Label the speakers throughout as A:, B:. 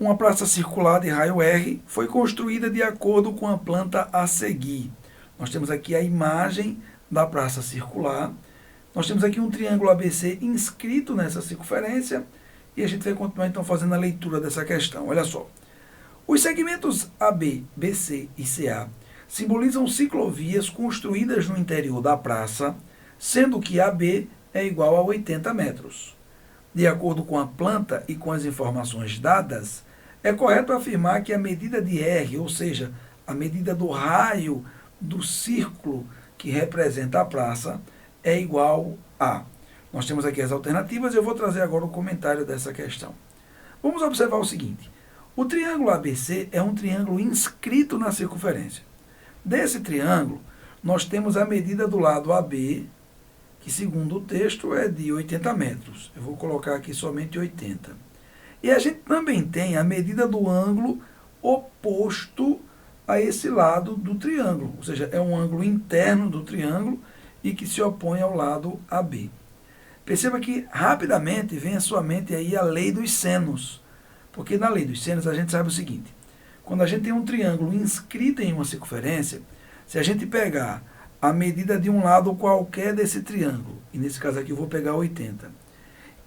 A: Uma praça circular de raio R foi construída de acordo com a planta a seguir. Nós temos aqui a imagem da praça circular. Nós temos aqui um triângulo ABC inscrito nessa circunferência e a gente vai continuar então fazendo a leitura dessa questão. Olha só. Os segmentos AB, BC e CA simbolizam ciclovias construídas no interior da praça, sendo que AB é igual a 80 metros. De acordo com a planta e com as informações dadas, é correto afirmar que a medida de R, ou seja, a medida do raio do círculo que representa a praça, é igual a. Nós temos aqui as alternativas e eu vou trazer agora o comentário dessa questão. Vamos observar o seguinte. O triângulo ABC é um triângulo inscrito na circunferência. Desse triângulo, nós temos a medida do lado AB, que segundo o texto é de 80 metros. Eu vou colocar aqui somente 80. E a gente também tem a medida do ângulo oposto a esse lado do triângulo, ou seja, é um ângulo interno do triângulo e que se opõe ao lado AB. Perceba que rapidamente vem à sua mente aí a lei dos senos, porque na lei dos senos a gente sabe o seguinte, quando a gente tem um triângulo inscrito em uma circunferência, se a gente pegar a medida de um lado qualquer desse triângulo, e nesse caso aqui eu vou pegar 80,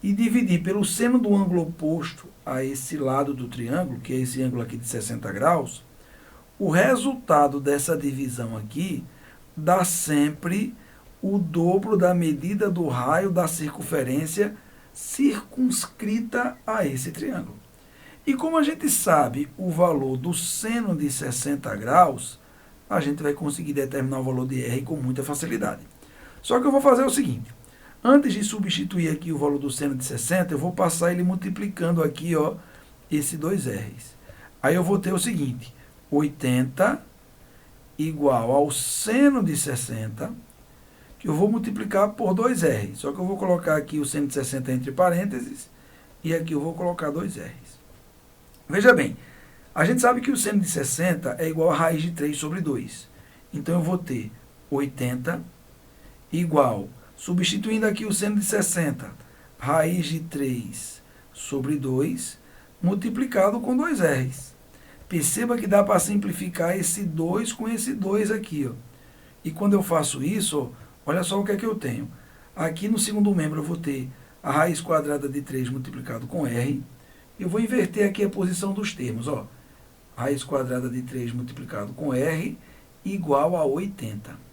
A: e dividir pelo seno do ângulo oposto a esse lado do triângulo, que é esse ângulo aqui de 60 graus, o resultado dessa divisão aqui dá sempre o dobro da medida do raio da circunferência circunscrita a esse triângulo. E como a gente sabe o valor do seno de 60 graus, a gente vai conseguir determinar o valor de R com muita facilidade. Só que eu vou fazer o seguinte, antes de substituir aqui o valor do seno de 60, eu vou passar ele multiplicando aqui, ó, esse 2R's. Aí eu vou ter o seguinte, 80 igual ao seno de 60, que eu vou multiplicar por 2R. Só que eu vou colocar aqui o seno de 60 entre parênteses, e aqui eu vou colocar 2R's. Veja bem, a gente sabe que o seno de 60 é igual a raiz de 3 sobre 2. Então eu vou ter 80 igual, substituindo aqui o seno de 60, raiz de 3 sobre 2, multiplicado com 2R's. Perceba que dá para simplificar esse 2 com esse 2 aqui, ó. E quando eu faço isso, ó, olha só o que é que eu tenho. Aqui no segundo membro eu vou ter a raiz quadrada de 3 multiplicado com R. Eu vou inverter aqui a posição dos termos, ó. Raiz quadrada de 3 multiplicado com R igual a 80.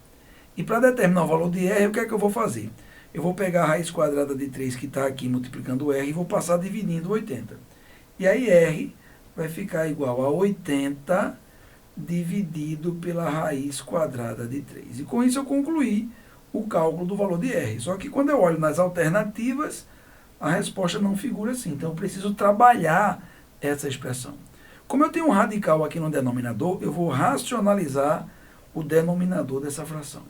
A: E para determinar o valor de R, o que é que eu vou fazer? Eu vou pegar a raiz quadrada de 3 que está aqui multiplicando R e vou passar dividindo 80. E aí R vai ficar igual a 80 dividido pela raiz quadrada de 3. E com isso eu concluí o cálculo do valor de R. Só que quando eu olho nas alternativas, a resposta não figura assim. Então eu preciso trabalhar essa expressão. Como eu tenho um radical aqui no denominador, eu vou racionalizar o denominador dessa fração.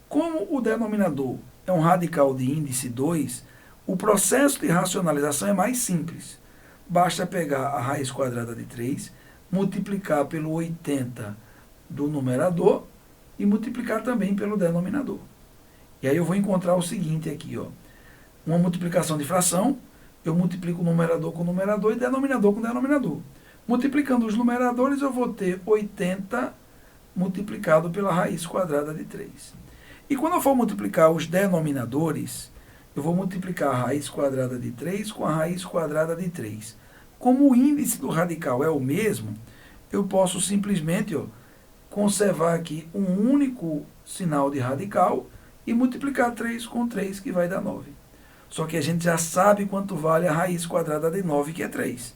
A: Como o denominador é um radical de índice 2, o processo de racionalização é mais simples. Basta pegar a raiz quadrada de 3, multiplicar pelo 80 do numerador e multiplicar também pelo denominador. E aí eu vou encontrar o seguinte aqui, ó. Uma multiplicação de fração, eu multiplico o numerador com o numerador e denominador com o denominador. Multiplicando os numeradores, eu vou ter 80 multiplicado pela raiz quadrada de 3. E quando eu for multiplicar os denominadores, eu vou multiplicar a raiz quadrada de 3 com a raiz quadrada de 3. Como o índice do radical é o mesmo, eu posso simplesmente, ó, conservar aqui um único sinal de radical e multiplicar 3 com 3, que vai dar 9. Só que a gente já sabe quanto vale a raiz quadrada de 9, que é 3.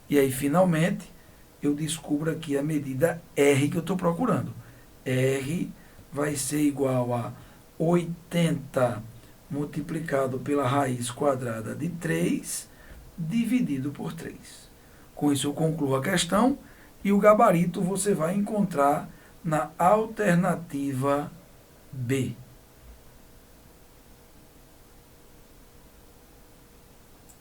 A: E aí, finalmente, eu descubro aqui a medida R que eu estou procurando. R vai ser igual a 80 multiplicado pela raiz quadrada de 3, dividido por 3. Com isso eu concluo a questão e o gabarito você vai encontrar na alternativa B.